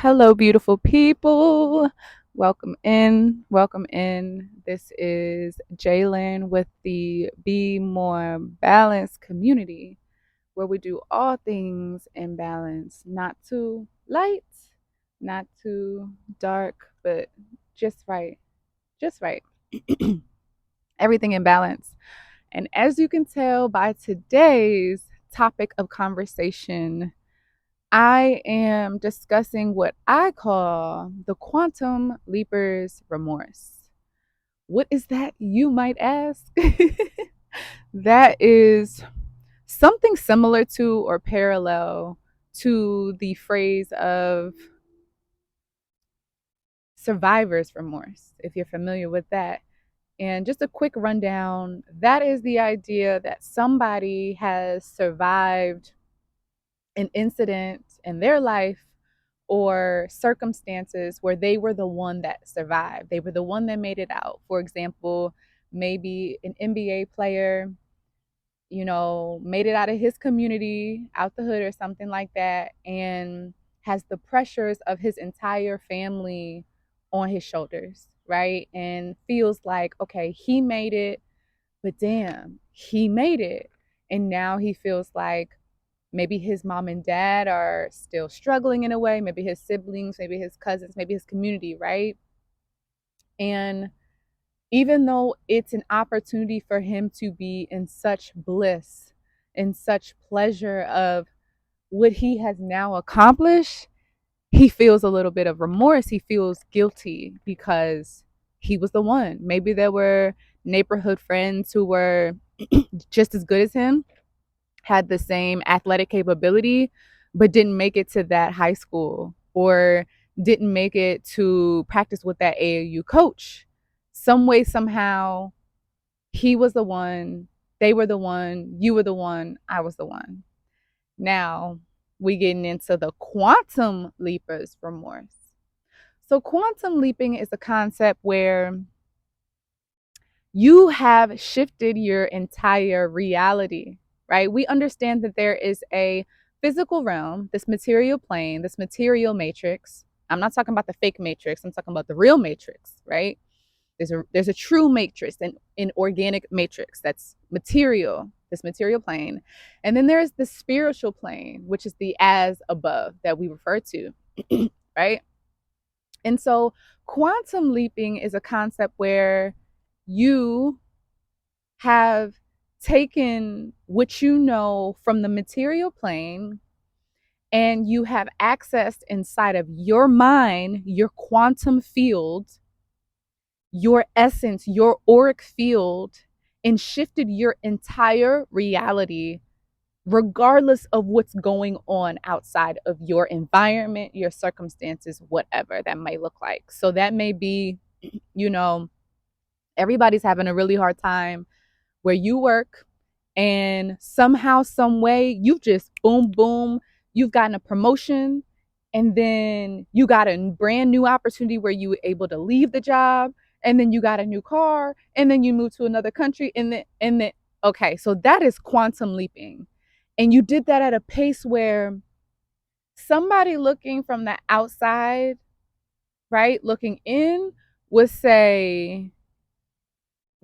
Hello, beautiful people. Welcome in. Welcome in. This is Jalen with the Be More Balanced community, where we do all things in balance, not too light, not too dark, but just right. Just right. Everything in balance. And as you can tell by today's topic of conversation, I am discussing what I call the quantum leaper's remorse. What is that, you might ask? That is something similar to or parallel to the phrase of survivor's remorse, if you're familiar with that. And just a quick rundown, that is the idea that somebody has survived an incident in their life or circumstances where they were the one that survived. They were the one that made it out. For example, maybe an NBA player, made it out of his community, out the hood or something like that, and has the pressures of his entire family on his shoulders, right? And feels like, okay, he made it, but damn, he made it. And now he feels like maybe his mom and dad are still struggling in a way, maybe his siblings, maybe his cousins, maybe his community, right? And even though it's an opportunity for him to be in such bliss, in such pleasure of what he has now accomplished, he feels a little bit of remorse. He feels guilty because he was the one. Maybe there were neighborhood friends who were just as good as him, had the same athletic capability, but didn't make it to that high school or didn't make it to practice with that AAU coach. Some way, somehow, he was the one, they were the one, you were the one, I was the one. Now we getting into the quantum leapers remorse. So quantum leaping is a concept where you have shifted your entire reality, right? We understand that there is a physical realm, this material plane, this material matrix. I'm not talking about the fake matrix, I'm talking about the real matrix, right? There's a true matrix, an organic matrix that's material, this material plane. And then there's the spiritual plane, which is the as above that we refer to, right? And so quantum leaping is a concept where you have taken what you know from the material plane and you have accessed inside of your mind, your quantum field, your essence, your auric field, and shifted your entire reality, regardless of what's going on outside of your environment, your circumstances, whatever that may look like. So that may be, you know, everybody's having a really hard time where you work and somehow, some way, you've just boom, boom, you've gotten a promotion, and then you got a brand new opportunity where you were able to leave the job, and then you got a new car, and then you move to another country, and then okay, so that is quantum leaping. And you did that at a pace where somebody looking from the outside, right, looking in, would say,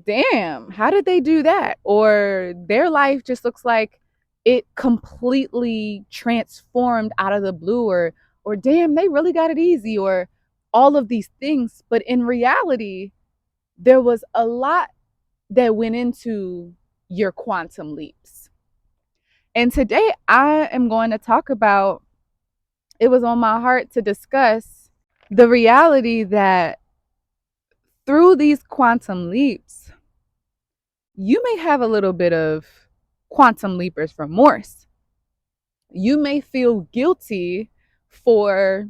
damn, how did they do that? Or their life just looks like it completely transformed out of the blue, or damn, they really got it easy, or all of these things. But in reality, there was a lot that went into your quantum leaps. And today I am going to talk about, it was on my heart to discuss the reality that through these quantum leaps, you may have a little bit of quantum leapers remorse. You may feel guilty for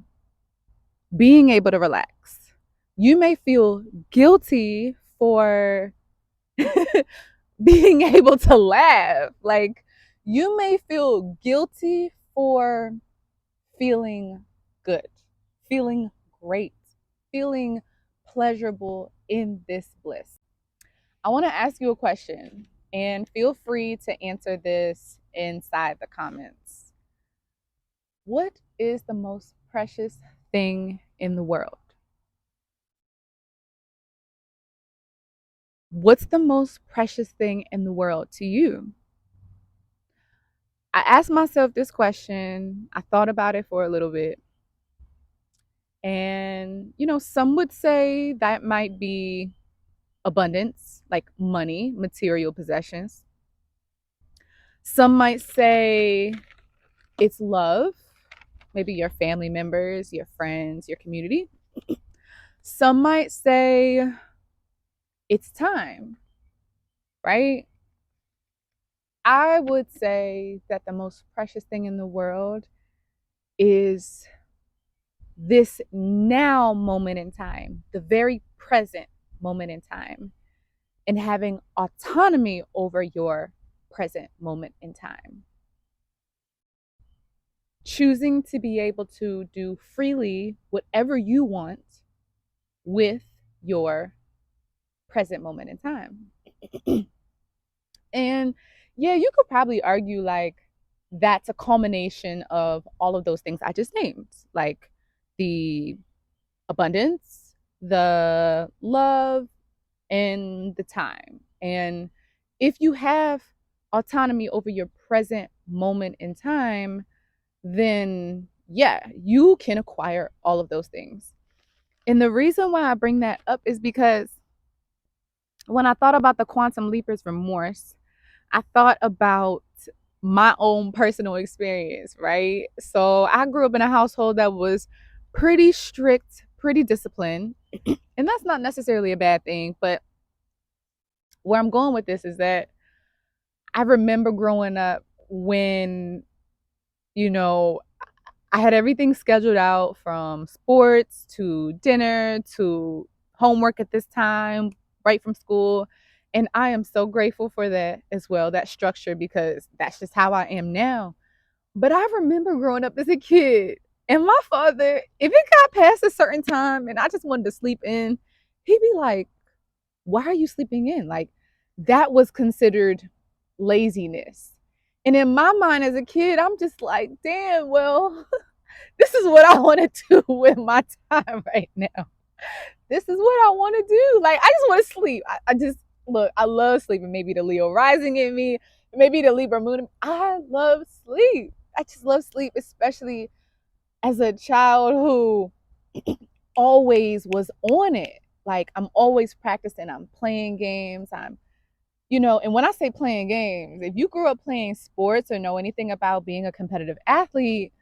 being able to relax. You may feel guilty for being able to laugh. Like, you may feel guilty for feeling good, feeling great, feeling pleasurable in this bliss. I want to ask you a question, and feel free to answer this inside the comments. What is the most precious thing in the world? What's the most precious thing in the world to you? I asked myself this question. I thought about it for a little bit. And, some would say that might be abundance, like money, material possessions. Some might say it's love, maybe your family members, your friends, your community. Some might say it's time, right? I would say that the most precious thing in the world is this now moment in time, the very present moment in time, and having autonomy over your present moment in time. Choosing to be able to do freely whatever you want with your present moment in time. And yeah, you could probably argue like that's a culmination of all of those things I just named, like the abundance, the love, and the time. And if you have autonomy over your present moment in time, then yeah, you can acquire all of those things. And the reason why I bring that up is because when I thought about the quantum leapers remorse, I thought about my own personal experience, right? So I grew up in a household that was pretty strict, pretty disciplined. And that's not necessarily a bad thing, but where I'm going with this is that I remember growing up when, you know, I had everything scheduled out from sports to dinner to homework at this time, right from school. And I am so grateful for that as well, that structure, because that's just how I am now. But I remember growing up as a kid, and my father, if it got past a certain time and I just wanted to sleep in, he'd be like, why are you sleeping in? Like, that was considered laziness. And in my mind as a kid, I'm just like, damn, well, this is what I want to do with my time right now. This is what I want to do. Like, I just want to sleep. I just, look, I love sleeping. Maybe the Leo rising in me, maybe the Libra moon. I love sleep. I just love sleep, especially as a child who always was on it. Like, I'm always practicing. I'm playing games. And when I say playing games, if you grew up playing sports or know anything about being a competitive athlete,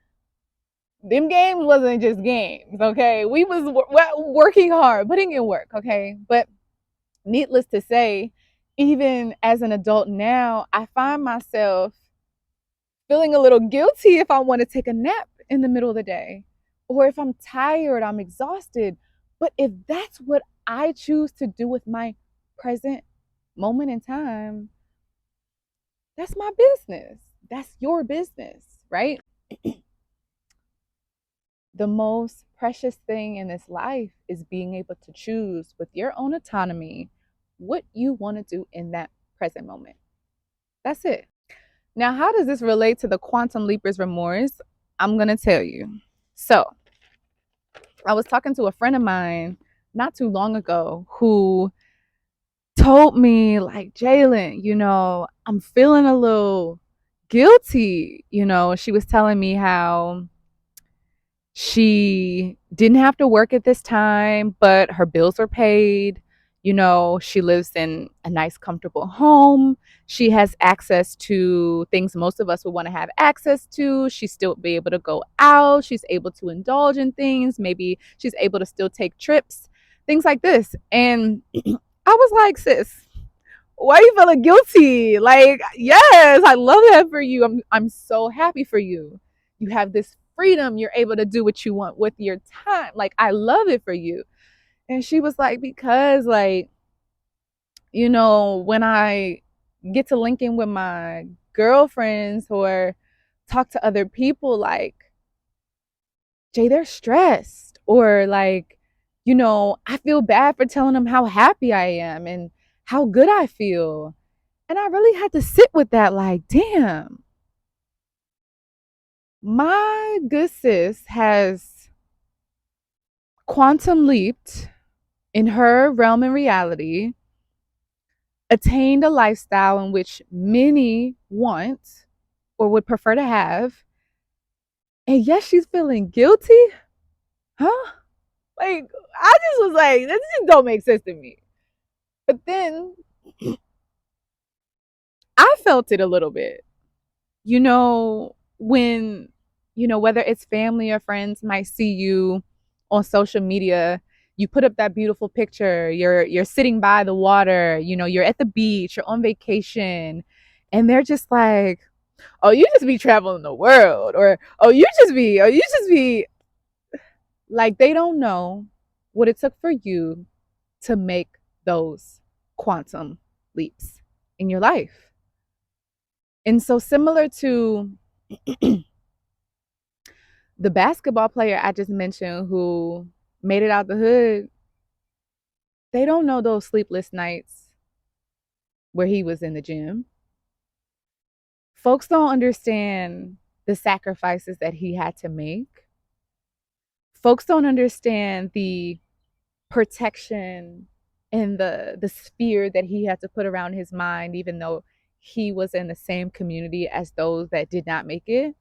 them games wasn't just games, okay? We was working hard, putting in work, okay? But needless to say, even as an adult now, I find myself feeling a little guilty if I want to take a nap in the middle of the day, or if I'm tired, I'm exhausted. But if that's what I choose to do with my present moment in time, that's my business. That's your business, right? The most precious thing in this life is being able to choose with your own autonomy what you want to do in that present moment. That's it. Now, how does this relate to the quantum leapers remorse? I'm going to tell you. So, I was talking to a friend of mine not too long ago who told me, like, Jalen, I'm feeling a little guilty. She was telling me how she didn't have to work at this time, but her bills were paid. She lives in a nice, comfortable home. She has access to things most of us would want to have access to. She's still be able to go out. She's able to indulge in things. Maybe she's able to still take trips, things like this. And I was like, sis, why are you feeling guilty? Like, yes, I love that for you. I'm so happy for you. You have this freedom. You're able to do what you want with your time. Like, I love it for you. And she was like, because like, when I get to link in with my girlfriends or talk to other people, like, Jay, they're stressed. Or like, I feel bad for telling them how happy I am and how good I feel. And I really had to sit with that, like, damn, my good sis has quantum leaped in her realm and reality, attained a lifestyle in which many want or would prefer to have, and yes, she's feeling guilty? Huh? Like, I just was like, this just don't make sense to me. But then I felt it a little bit. When, whether it's family or friends might see you on social media, you put up that beautiful picture, you're sitting by the water, you're at the beach, you're on vacation, and they're just like, oh, you just be traveling the world, or oh, you just be like, they don't know what it took for you to make those quantum leaps in your life. And so, similar to the basketball player I just mentioned who made it out the hood, they don't know those sleepless nights where he was in the gym. Folks don't understand the sacrifices that he had to make. Folks don't understand the protection and the sphere that he had to put around his mind, even though he was in the same community as those that did not make it.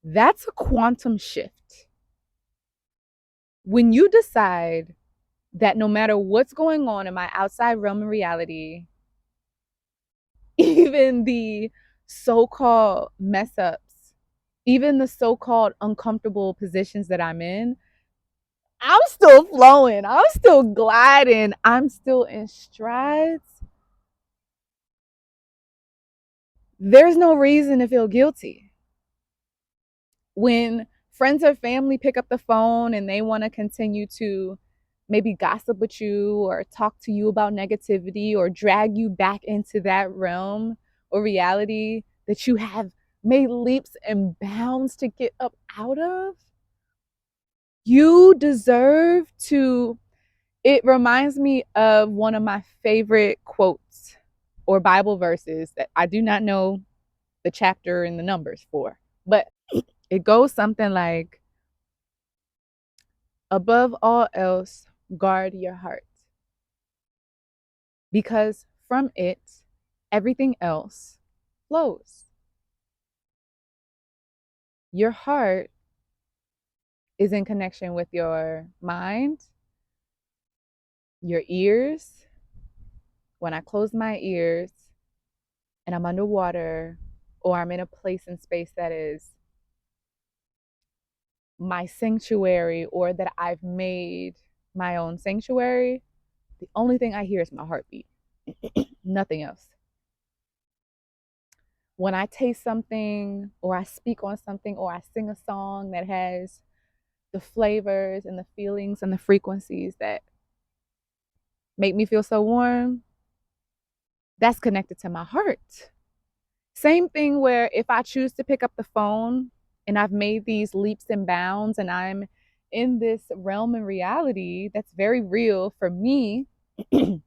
That's a quantum shift. When you decide that no matter what's going on in my outside realm of reality, even the so-called mess ups, even the so-called uncomfortable positions that I'm in, I'm still flowing. I'm still gliding. I'm still in strides. There's no reason to feel guilty. When friends or family pick up the phone and they want to continue to maybe gossip with you or talk to you about negativity or drag you back into that realm or reality that you have made leaps and bounds to get up out of, you deserve to. It reminds me of one of my favorite quotes or Bible verses that I do not know the chapter and the numbers for, but it goes something like, above all else, guard your heart, because from it, everything else flows. Your heart is in connection with your mind, your ears. When I close my ears and I'm underwater, or I'm in a place and space that is my sanctuary, or that I've made my own sanctuary, the only thing I hear is my heartbeat, nothing else. When I taste something, or I speak on something, or I sing a song that has the flavors and the feelings and the frequencies that make me feel so warm, that's connected to my heart. Same thing where if I choose to pick up the phone and I've made these leaps and bounds and I'm in this realm and reality that's very real for me, and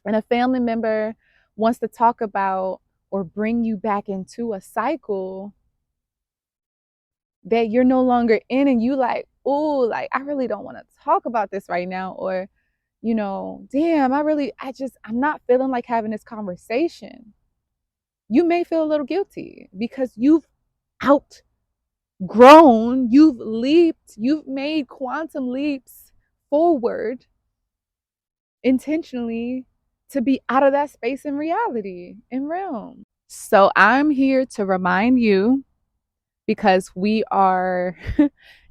a family member wants to talk about or bring you back into a cycle that you're no longer in, and you like, oh, like, I really don't want to talk about this right now, or damn, I'm not feeling like having this conversation. You may feel a little guilty because you've outgrown, you've leaped, you've made quantum leaps forward intentionally to be out of that space in reality and realm. So I'm here to remind you, because we are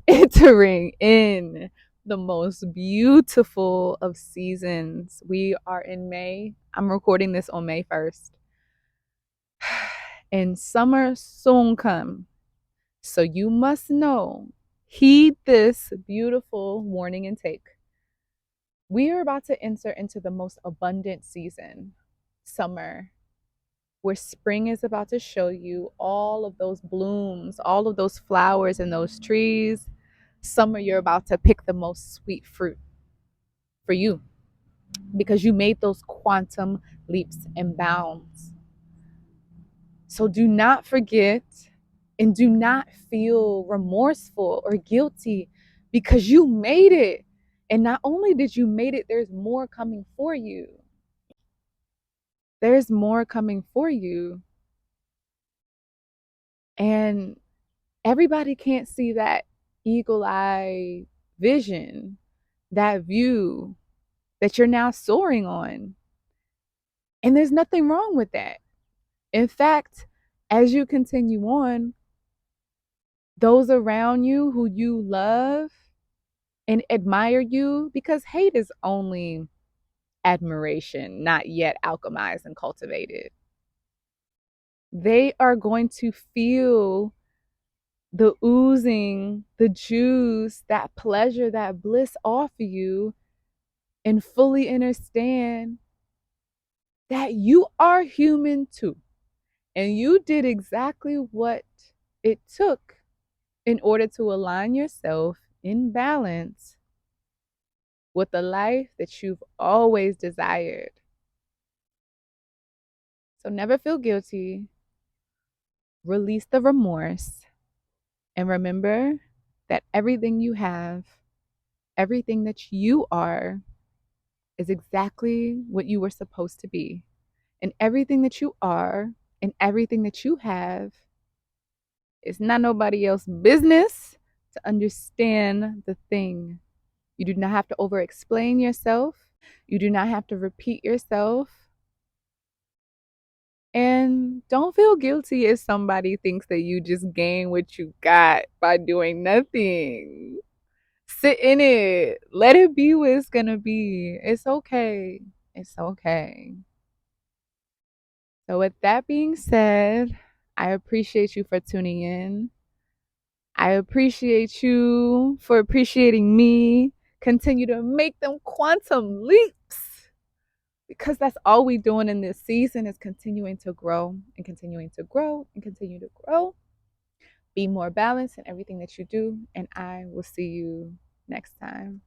entering in the most beautiful of seasons. We are in May. I'm recording this on May 1st. And summer soon come. So you must know, heed this beautiful warning and take. We are about to enter into the most abundant season, summer, where spring is about to show you all of those blooms, all of those flowers and those trees. Summer, you're about to pick the most sweet fruit for you because you made those quantum leaps and bounds. So do not forget, and do not feel remorseful or guilty, because you made it. And not only did you made it, there's more coming for you. There's more coming for you. And everybody can't see that eagle eye vision, that view that you're now soaring on. And there's nothing wrong with that. In fact, as you continue on, those around you who you love and admire you, because hate is only admiration, not yet alchemized and cultivated. They are going to feel the oozing, the juice, that pleasure, that bliss off of you, and fully understand that you are human too. And you did exactly what it took in order to align yourself in balance with the life that you've always desired. So never feel guilty, release the remorse, and remember that everything you have, everything that you are, is exactly what you were supposed to be. And everything that you are and everything that you have is not nobody else's business to understand the thing. You do not have to over explain yourself. You do not have to repeat yourself. And don't feel guilty if somebody thinks that you just gain what you got by doing nothing. Sit in it. Let it be what it's going to be. It's okay. It's okay. So, with that being said, I appreciate you for tuning in. I appreciate you for appreciating me. Continue to make them quantum leaps, because that's all we're doing in this season is continuing to grow and continuing to grow and continue to grow. Be more balanced in everything that you do, and I will see you next time.